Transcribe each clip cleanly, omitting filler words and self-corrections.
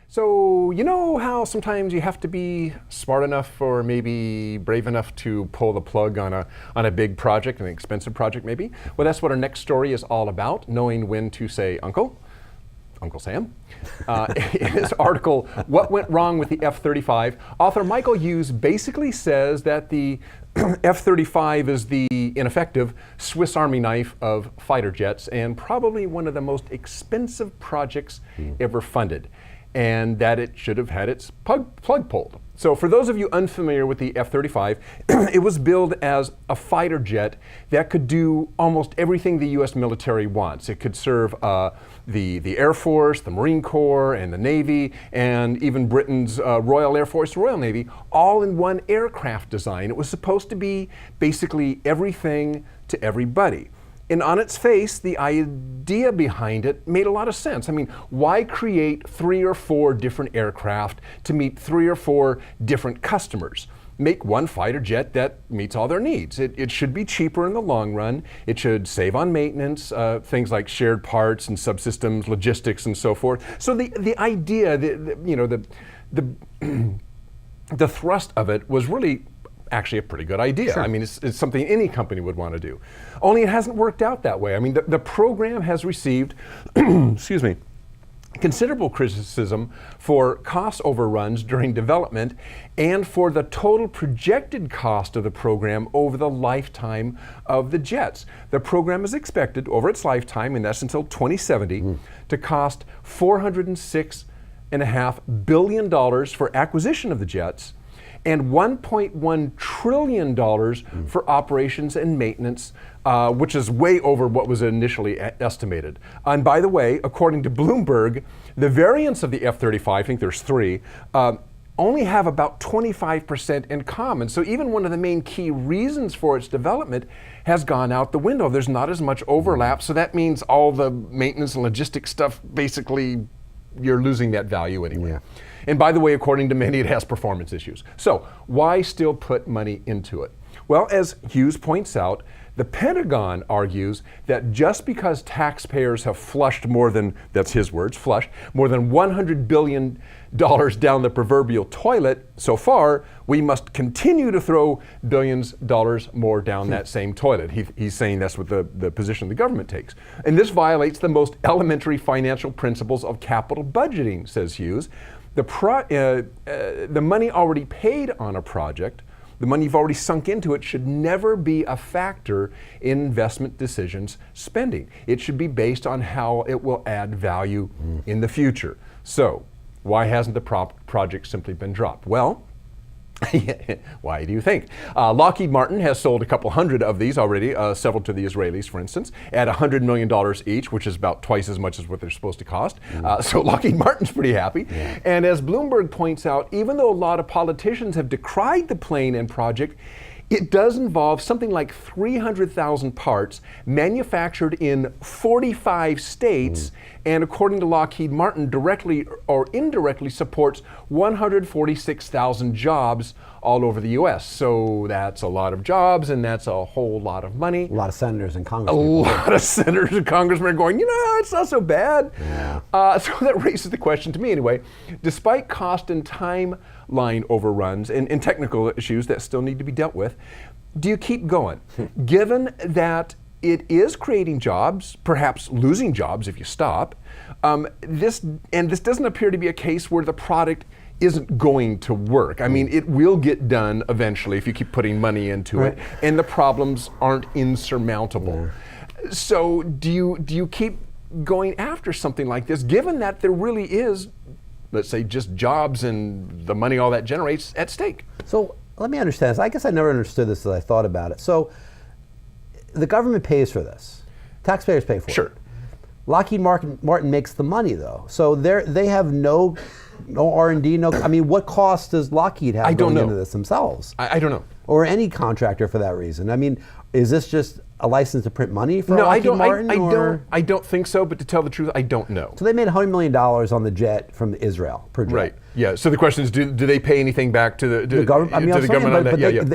So, you know how sometimes you have to be smart enough or maybe brave enough to pull the plug on a big project, an expensive project maybe? Well, that's what our next story is all about, knowing when to say Uncle Sam. In his article, What Went Wrong with the F-35, author Michael Hughes basically says that the F-35 is the ineffective Swiss Army knife of fighter jets and probably one of the most expensive projects ever funded, and that it should have had its plug pulled. So for those of you unfamiliar with the F-35, it was billed as a fighter jet that could do almost everything the U.S. military wants. It could serve the Air Force, the Marine Corps, and the Navy, and even Britain's Royal Air Force, Royal Navy, all in one aircraft design. It was supposed to be basically everything to everybody. And on its face, the idea behind it made a lot of sense. I mean, why create 3 or 4 different aircraft to meet 3 or 4 different customers? Make one fighter jet that meets all their needs. It should be cheaper in the long run. It should save on maintenance, things like shared parts and subsystems, logistics, and so forth. So the idea, the thrust of it was really actually a pretty good idea. Sure. I mean, it's something any company would want to do. Only it hasn't worked out that way. I mean, the program has received, excuse me, considerable criticism for cost overruns during development and for the total projected cost of the program over the lifetime of the jets. The program is expected over its lifetime, and that's until 2070, to cost $406.5 billion for acquisition of the jets and $1.1 trillion for operations and maintenance, which is way over what was initially estimated. And by the way, according to Bloomberg, the variants of the F-35, I think there's 3, only have about 25% in common. So even one of the main key reasons for its development has gone out the window. There's not as much overlap, so that means all the maintenance and logistics stuff, basically, you're losing that value anyway. Yeah. And by the way, according to many, it has performance issues. So why still put money into it? Well, as Hughes points out, the Pentagon argues that just because taxpayers have flushed more than, that's his words, flushed, more than $100 billion down the proverbial toilet so far, we must continue to throw billions of dollars more down that same toilet. He's saying that's what the position the government takes. And this violates the most elementary financial principles of capital budgeting, says Hughes. The money already paid on a project, the money you've already sunk into it, should never be a factor in investment decisions spending. It should be based on how it will add value in the future. So, why hasn't the project simply been dropped? Well, why do you think? Lockheed Martin has sold a couple hundred of these already, several to the Israelis, for instance, at $100 million each, which is about twice as much as what they're supposed to cost. So Lockheed Martin's pretty happy. Yeah. And as Bloomberg points out, even though a lot of politicians have decried the plane and project, it does involve something like 300,000 parts manufactured in 45 states, and according to Lockheed Martin, directly or indirectly supports 146,000 jobs all over the U.S. So that's a lot of jobs, and that's a whole lot of money. A lot of senators and congressmen. A lot of senators and congressmen are going, it's not so bad. Yeah. So that raises the question to me anyway. Despite cost and timeline overruns and technical issues that still need to be dealt with, do you keep going? Given that it is creating jobs, perhaps losing jobs if you stop, this doesn't appear to be a case where the product isn't going to work. I mean, it will get done eventually if you keep putting money into it, and the problems aren't insurmountable. So do you keep going after something like this, given that there really is, let's say, just jobs and the money all that generates at stake? So let me understand this. I guess I never understood this as I thought about it. So the government pays for this. Taxpayers pay for it. Sure. Lockheed Martin makes the money though. So they have no R&D, I mean, what cost does Lockheed have going into this themselves? I don't know. Or any contractor for that reason. I mean, is this just a license to print money for Lockheed Martin? I don't think so, but to tell the truth, I don't know. So they made $100 million on the jet from Israel per jet. Right. Yeah. So the question is, do they pay anything back to the government? I mean,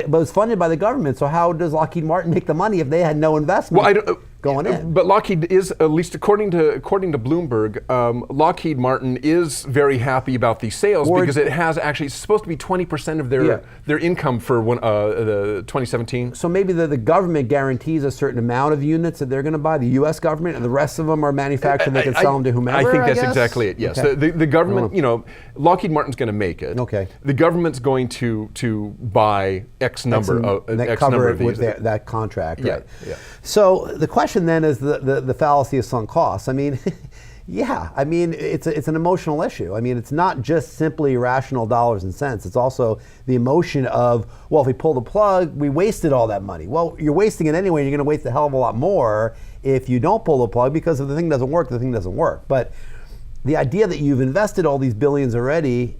but it's funded by the government. So how does Lockheed Martin make the money if they had no investment? Well, going in. But Lockheed is, at least according to Bloomberg, Lockheed Martin is very happy about these sales because it has actually, it's supposed to be 20% of their income for the 2017. So maybe the government guarantees a certain amount of units that they're going to buy, the U.S. government, and the rest of them are manufactured. They can sell them to whomever. I think that's exactly it. Yes, okay. the government, Lockheed Martin's going to make it. Okay. The government's going to buy X number of these. With that contract, right? Yeah. So the question then is the fallacy of sunk costs. I mean, yeah. I mean, it's an emotional issue. I mean, it's not just simply rational dollars and cents. It's also the emotion of, well, if we pull the plug, we wasted all that money. Well, you're wasting it anyway. You're going to waste a hell of a lot more if you don't pull the plug, because if the thing doesn't work, the thing doesn't work. But the idea that you've invested all these billions already,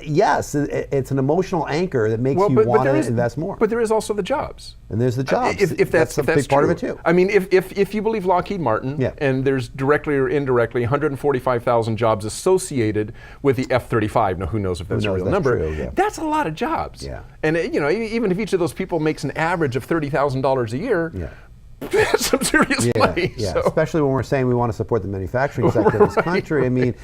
yes, it's an emotional anchor that makes you want to invest more. But there is also the jobs. And there's the jobs. If that's a big part of it too. I mean, if you believe Lockheed Martin, and there's directly or indirectly 145,000 jobs associated with the F-35. Now, who knows if that's a real number? True, that's a lot of jobs. Yeah. And even if each of those people makes an average of $30,000 a year. That's some serious money. Yeah, so. Especially when we're saying we want to support the manufacturing sector of this country. I mean,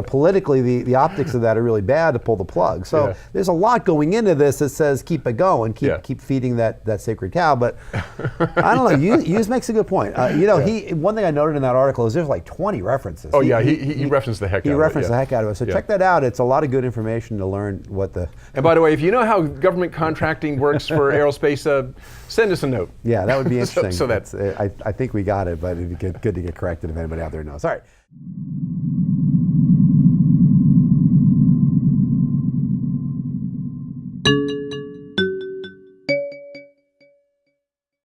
politically, the optics of that are really bad to pull the plug. So there's a lot going into this that says keep it going, keep feeding that sacred cow. But I don't know. Hughes makes a good point. One thing I noted in that article is there's like 20 references. Oh he referenced the heck out of it. He referenced the heck out of it. So check that out. It's a lot of good information to learn what the. And by the way, if you know how government contracting works for aerospace, send us a note. Yeah, that would be interesting. so that's. I think we got it, but it'd be good to get corrected if anybody out there knows. All right.